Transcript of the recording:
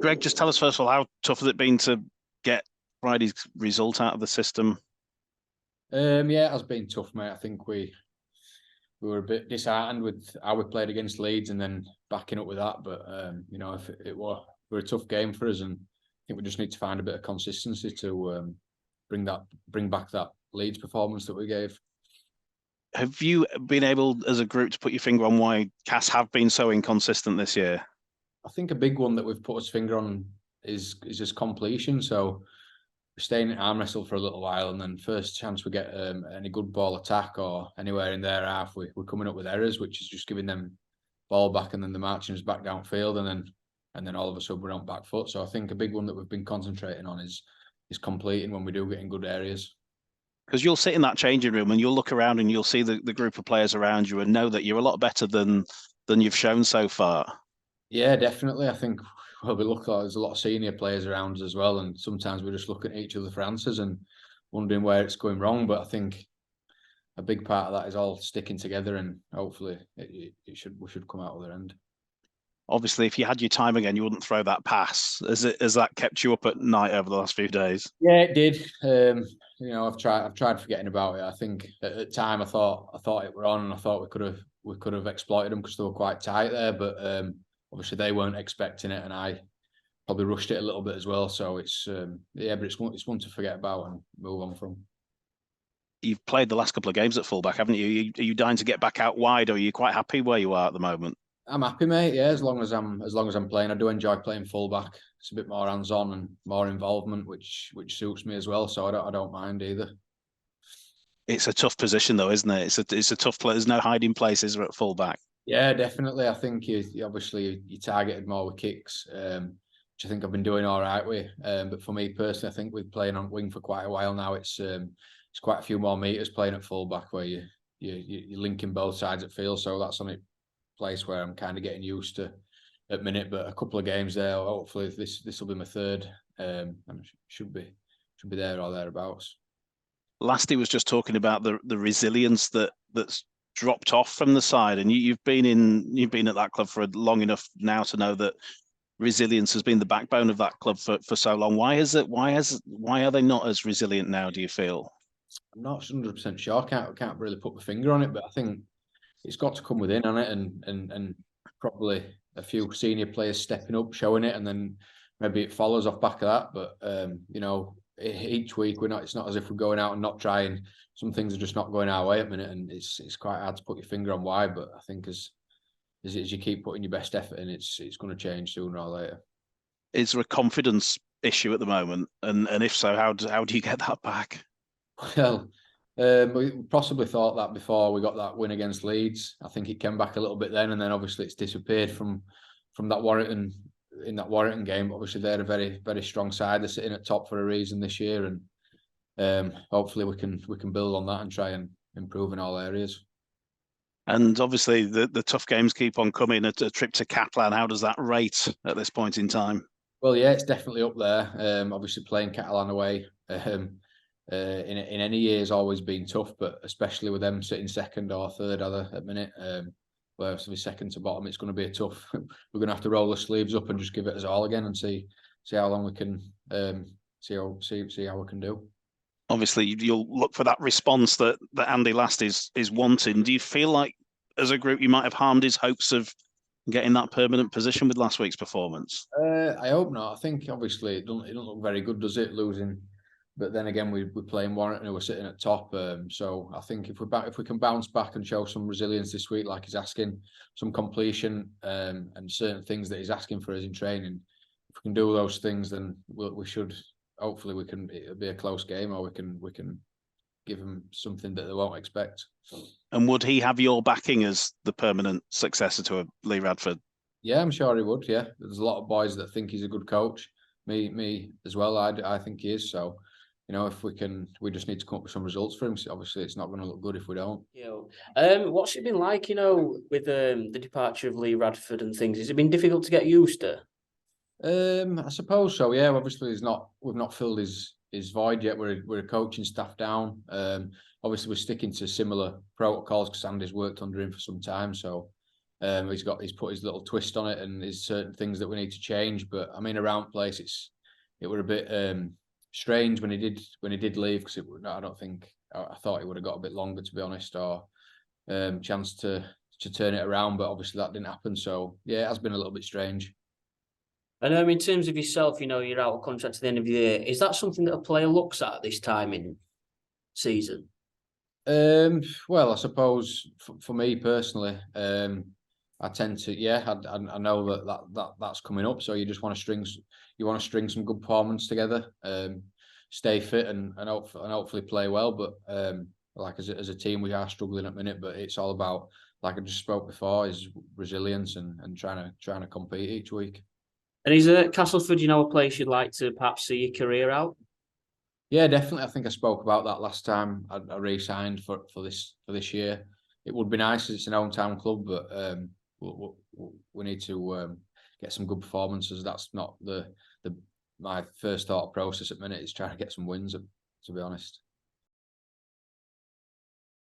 Greg, just tell us first of all, how tough has it been to get Friday's result out of the system? Yeah, it has been tough, mate. I think we were a bit disheartened with how we played against Leeds and then backing up with that. But if it were a tough game for us, and I think we just need to find a bit of consistency to bring back that Leeds performance that we gave. Have you been able, as a group, to put your finger on why Cass have been so inconsistent this year? I think a big one that we've put our finger on is just completion. So we're staying in arm wrestle for a little while, and then first chance we get any good ball attack or anywhere in their half, we're coming up with errors, which is just giving them ball back, and then the marching us back downfield, and then all of a sudden we're on back foot. So I think a big one that we've been concentrating on is completing when we do get in good areas. Because you'll sit in that changing room and you'll look around and you'll see the group of players around you and know that you're a lot better than you've shown so far. Yeah, definitely. I think we look like there's a lot of senior players around us as well, and sometimes we're just looking at each other for answers and wondering where it's going wrong. But I think a big part of that is all sticking together, and hopefully we should come out the other end. Obviously, if you had your time again, you wouldn't throw that pass. Has that kept you up at night over the last few days? Yeah, it did. I've tried forgetting about it. I think at the time I thought it were on, and I thought we could have exploited them because they were quite tight there. But obviously they weren't expecting it, and I probably rushed it a little bit as well. So it's but it's one to forget about and move on from. You've played the last couple of games at fullback, haven't you? Are you dying to get back out wide, or are you quite happy where you are at the moment? I'm happy, mate. Yeah, as long as I'm playing, I do enjoy playing fullback. It's a bit more hands-on and more involvement, which suits me as well. So I don't mind either. It's a tough position, though, isn't it? It's a tough place. There's no hiding places at fullback. Yeah, definitely. I think you obviously you targeted more with kicks, which I think I've been doing all right with. But for me personally, I think with playing on wing for quite a while now, it's quite a few more meters playing at fullback where you're linking both sides of field. So that's on a place where I'm kind of getting used to at minute. But a couple of games there, hopefully this will be my third, and should be there or thereabouts. Lasty was just talking about the resilience that's dropped off from the side, and you've been at that club for long enough now to know that resilience has been the backbone of that club for so long. Why are they not as resilient now, do you feel? I'm not 100% sure. I can't really put my finger on it, but I think it's got to come within on it, and probably a few senior players stepping up, showing it, and then maybe it follows off back of that. But each week it's not as if we're going out and not trying. Some things are just not going our way at the minute, and it's quite hard to put your finger on why. But I think as you keep putting your best effort in, it's going to change sooner or later. Is there a confidence issue at the moment, and if so, how do you get that back? Well, we possibly thought that before we got that win against Leeds. I think it came back a little bit then, and then obviously it's disappeared from that Warrington game. Obviously they're a very, very strong side. They're sitting at top for a reason this year, and hopefully we can build on that and try and improve in all areas. And obviously the tough games keep on coming. A trip to Catalan, how does that rate at this point in time? Well, yeah, it's definitely up there. Obviously playing Catalan away in any year has always been tough, but especially with them sitting second or third at the minute, where obviously second to bottom, it's going to be a tough. We're going to have to roll the sleeves up and just give it us all again and see how long we can see how we can do. Obviously, you'll look for that response that Andy Last is wanting. Do you feel like, as a group, you might have harmed his hopes of getting that permanent position with last week's performance? I hope not. I think obviously it don't look very good, does it, losing? But then again, we're playing Warrington, who we're sitting at top. So I think if we can bounce back and show some resilience this week, like he's asking, some completion and certain things that he's asking for us in training, if we can do those things, then we should. Hopefully, it'll be a close game, or we can give him something that they won't expect. And would he have your backing as the permanent successor to Lee Radford? Yeah, I'm sure he would. Yeah, there's a lot of boys that think he's a good coach. Me as well. I think he is. So, if we just need to come up with some results for him. So obviously, it's not going to look good if we don't. Yeah. What's it been like? With the departure of Lee Radford and things, has it been difficult to get used to? I suppose so. Yeah. Obviously, we've not filled his void yet. We're a coaching staff down. Obviously, we're sticking to similar protocols because Andy's worked under him for some time. So He's put his little twist on it, and there's certain things that we need to change. But I mean, around place, it were a bit strange when he did leave, because I thought he would have got a bit longer, to be honest, or chance to turn it around, but obviously that didn't happen. So yeah, it has been a little bit strange. And in terms of yourself, you're out of contract at the end of the year. Is that something that a player looks at this time in season? Well, I suppose for me personally, I tend to, I know that's coming up. So you just want to string some good performance together, stay fit and hopefully play well. But like as a team, we are struggling at the minute. But it's all about, like I just spoke before, is resilience and trying to compete each week. And is Castleford, a place you'd like to perhaps see your career out? Yeah, definitely. I think I spoke about that last time I re-signed for this year. It would be nice, as it's an hometown club, but we need to get some good performances. That's not my first thought process at the minute. Is trying to get some wins, to be honest.